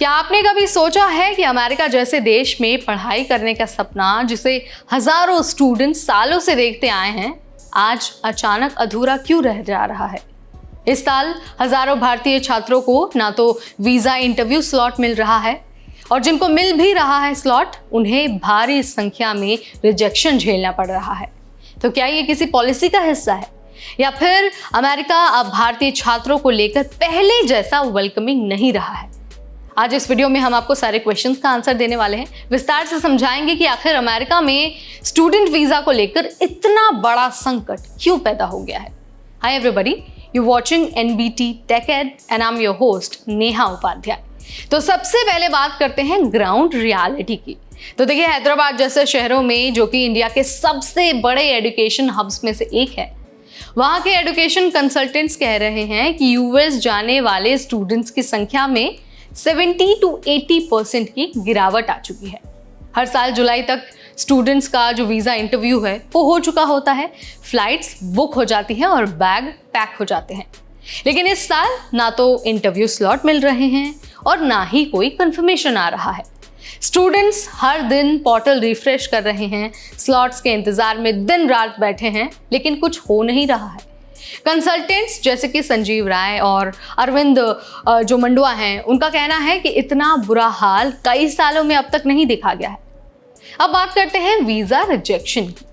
क्या आपने कभी सोचा है कि अमेरिका जैसे देश में पढ़ाई करने का सपना, जिसे हजारों स्टूडेंट सालों से देखते आए हैं, आज अचानक अधूरा क्यों रह जा रहा है? इस साल हजारों भारतीय छात्रों को ना तो वीजा इंटरव्यू स्लॉट मिल रहा है, और जिनको मिल भी रहा है स्लॉट, उन्हें भारी संख्या में रिजेक्शन झेलना पड़ रहा है। तो क्या ये किसी पॉलिसी का हिस्सा है, या फिर अमेरिका अब भारतीय छात्रों को लेकर पहले जैसा वेलकमिंग नहीं रहा है? आज इस वीडियो में हम आपको सारे क्वेश्चंस का आंसर देने वाले हैं। विस्तार से समझाएंगे कि आखिर अमेरिका में स्टूडेंट वीजा को लेकर इतना बड़ा संकट क्यों पैदा हो गया है। Hi everybody, you watching NBT Tech Ed and I am your host Neha Upadhyay. तो सबसे पहले बात करते हैं ग्राउंड रियलिटी की। तो देखिए, हैदराबाद जैसे शहरों में, जो कि इंडिया के सबसे बड़े एजुकेशन हब्स में से एक है, वहाँ के एजुकेशन कंसल्टेंट्स कह रहे हैं कि यूएस जाने वाले स्टूडेंट्स की संख्या में 70 to 80% की गिरावट आ चुकी है। हर साल जुलाई तक स्टूडेंट्स का जो वीज़ा इंटरव्यू है वो हो चुका होता है, फ्लाइट्स बुक हो जाती हैं और बैग पैक हो जाते हैं। लेकिन इस साल ना तो इंटरव्यू स्लॉट मिल रहे हैं और ना ही कोई कंफर्मेशन आ रहा है। स्टूडेंट्स हर दिन पोर्टल रिफ्रेश कर रहे हैं, स्लॉट्स के इंतजार में दिन रात बैठे हैं, लेकिन कुछ हो नहीं रहा है। कंसल्टेंट्स जैसे कि संजीव राय और अरविंद जो मंडवा हैं, उनका कहना है कि इतना बुरा हाल कई सालों में अब तक नहीं देखा गया है। अब बात करते हैं वीज़ा रिजेक्शन की।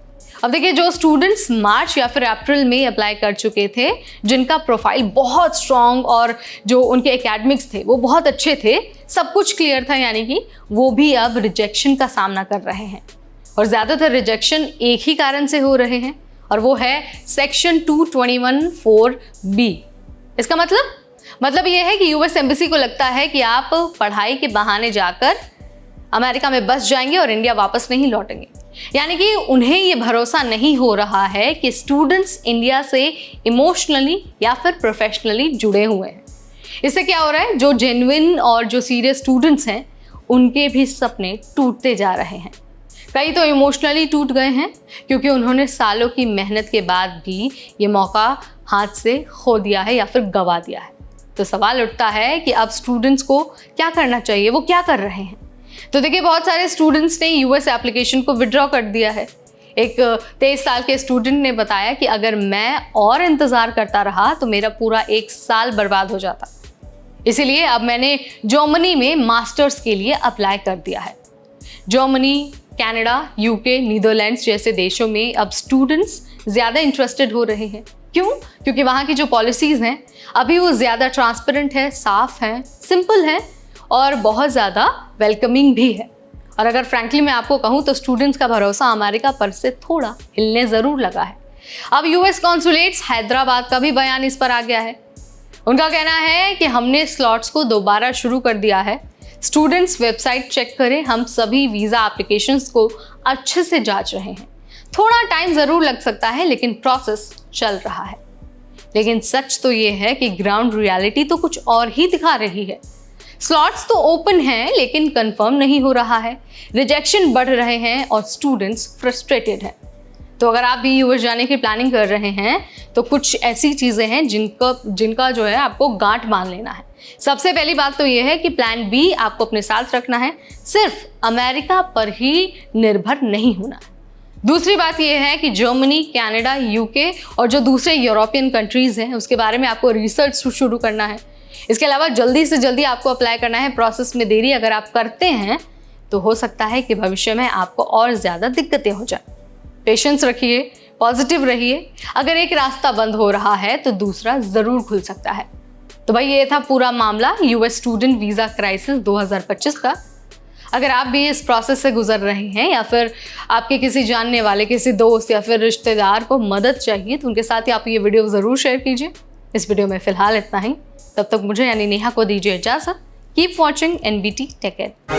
अब देखिए, जो स्टूडेंट्स मार्च या फिर अप्रैल में अप्लाई कर चुके थे, जिनका प्रोफाइल बहुत स्ट्रॉन्ग और जो उनके एकेडमिक्स थे वो बहुत अच्छे थे, सब कुछ क्लियर था, यानी कि वो भी अब रिजेक्शन का सामना कर रहे हैं। और ज़्यादातर रिजेक्शन एक ही कारण से हो रहे हैं, और वो है सेक्शन 221(4)B। इसका मतलब ये है कि यूएस एम्बेसी को लगता है कि आप पढ़ाई के बहाने जाकर अमेरिका में बस जाएंगे और इंडिया वापस नहीं लौटेंगे। यानी कि उन्हें ये भरोसा नहीं हो रहा है कि स्टूडेंट्स इंडिया से इमोशनली या फिर प्रोफेशनली जुड़े हुए हैं। इससे क्या हो रहा है, जो जेन्युइन और जो सीरियस स्टूडेंट्स हैं, उनके भी सपने टूटते जा रहे हैं। कई तो इमोशनली टूट गए हैं, क्योंकि उन्होंने सालों की मेहनत के बाद भी ये मौका हाथ से खो दिया है या फिर गंवा दिया है। तो सवाल उठता है कि अब स्टूडेंट्स को क्या करना चाहिए, वो क्या कर रहे हैं? तो देखिए, बहुत सारे स्टूडेंट्स ने यूएस एप्लीकेशन को विड्रॉ कर दिया है। एक 23 साल के स्टूडेंट ने बताया कि अगर मैं और इंतज़ार करता रहा तो मेरा पूरा 1 साल बर्बाद हो जाता, इसीलिए अब मैंने जर्मनी में मास्टर्स के लिए अप्लाई कर दिया है। जर्मनी, कनाडा, यूके, नीदरलैंड्स जैसे देशों में अब स्टूडेंट्स ज़्यादा इंटरेस्टेड हो रहे हैं। क्यों? क्योंकि वहाँ की जो पॉलिसीज़ हैं अभी वो ज़्यादा ट्रांसपेरेंट है, साफ है, सिंपल है और बहुत ज़्यादा वेलकमिंग भी है। और अगर फ्रैंकली मैं आपको कहूँ तो स्टूडेंट्स का भरोसा अमेरिका पर से थोड़ा हिलने ज़रूर लगा है। अब यूएस कॉन्सुलेट्स हैदराबाद का भी बयान इस पर आ गया है। उनका कहना है कि हमने स्लॉट्स को दोबारा शुरू कर दिया है। स्टूडेंट्स वेबसाइट चेक करें, हम सभी वीज़ा एप्लीकेशंस को अच्छे से जांच रहे हैं। थोड़ा टाइम ज़रूर लग सकता है, लेकिन प्रोसेस चल रहा है। लेकिन सच तो ये है कि ग्राउंड रियलिटी तो कुछ और ही दिखा रही है। स्लॉट्स तो ओपन हैं, लेकिन कंफर्म नहीं हो रहा है, रिजेक्शन बढ़ रहे हैं और स्टूडेंट्स फ्रस्ट्रेटेड हैं। तो अगर आप भी यूएस जाने की प्लानिंग कर रहे हैं तो कुछ ऐसी चीज़ें हैं जिनका जो है आपको गांठ बांध लेना है। सबसे पहली बात तो ये है कि प्लान बी आपको अपने साथ रखना है, सिर्फ अमेरिका पर ही निर्भर नहीं होना है। दूसरी बात ये है कि जर्मनी, कनाडा, यूके और जो दूसरे यूरोपियन कंट्रीज़ हैं उसके बारे में आपको रिसर्च शुरू करना है। इसके अलावा जल्दी से जल्दी आपको अप्लाई करना है। प्रोसेस में देरी अगर आप करते हैं तो हो सकता है कि भविष्य में आपको और ज़्यादा दिक्कतें हो जाए। पेशेंस रखिए, पॉजिटिव रहिए। अगर एक रास्ता बंद हो रहा है तो दूसरा ज़रूर खुल सकता है। तो भाई, ये था पूरा मामला यूएस स्टूडेंट वीज़ा क्राइसिस 2025 का। अगर आप भी इस प्रोसेस से गुजर रहे हैं या फिर आपके किसी जानने वाले, किसी दोस्त या फिर रिश्तेदार को मदद चाहिए, तो उनके साथ ही आप ये वीडियो ज़रूर शेयर कीजिए। इस वीडियो में फ़िलहाल इतना ही। तब तक मुझे यानी नेहा को दीजिए इजाज़त। Keep watching NBT Tech Ed।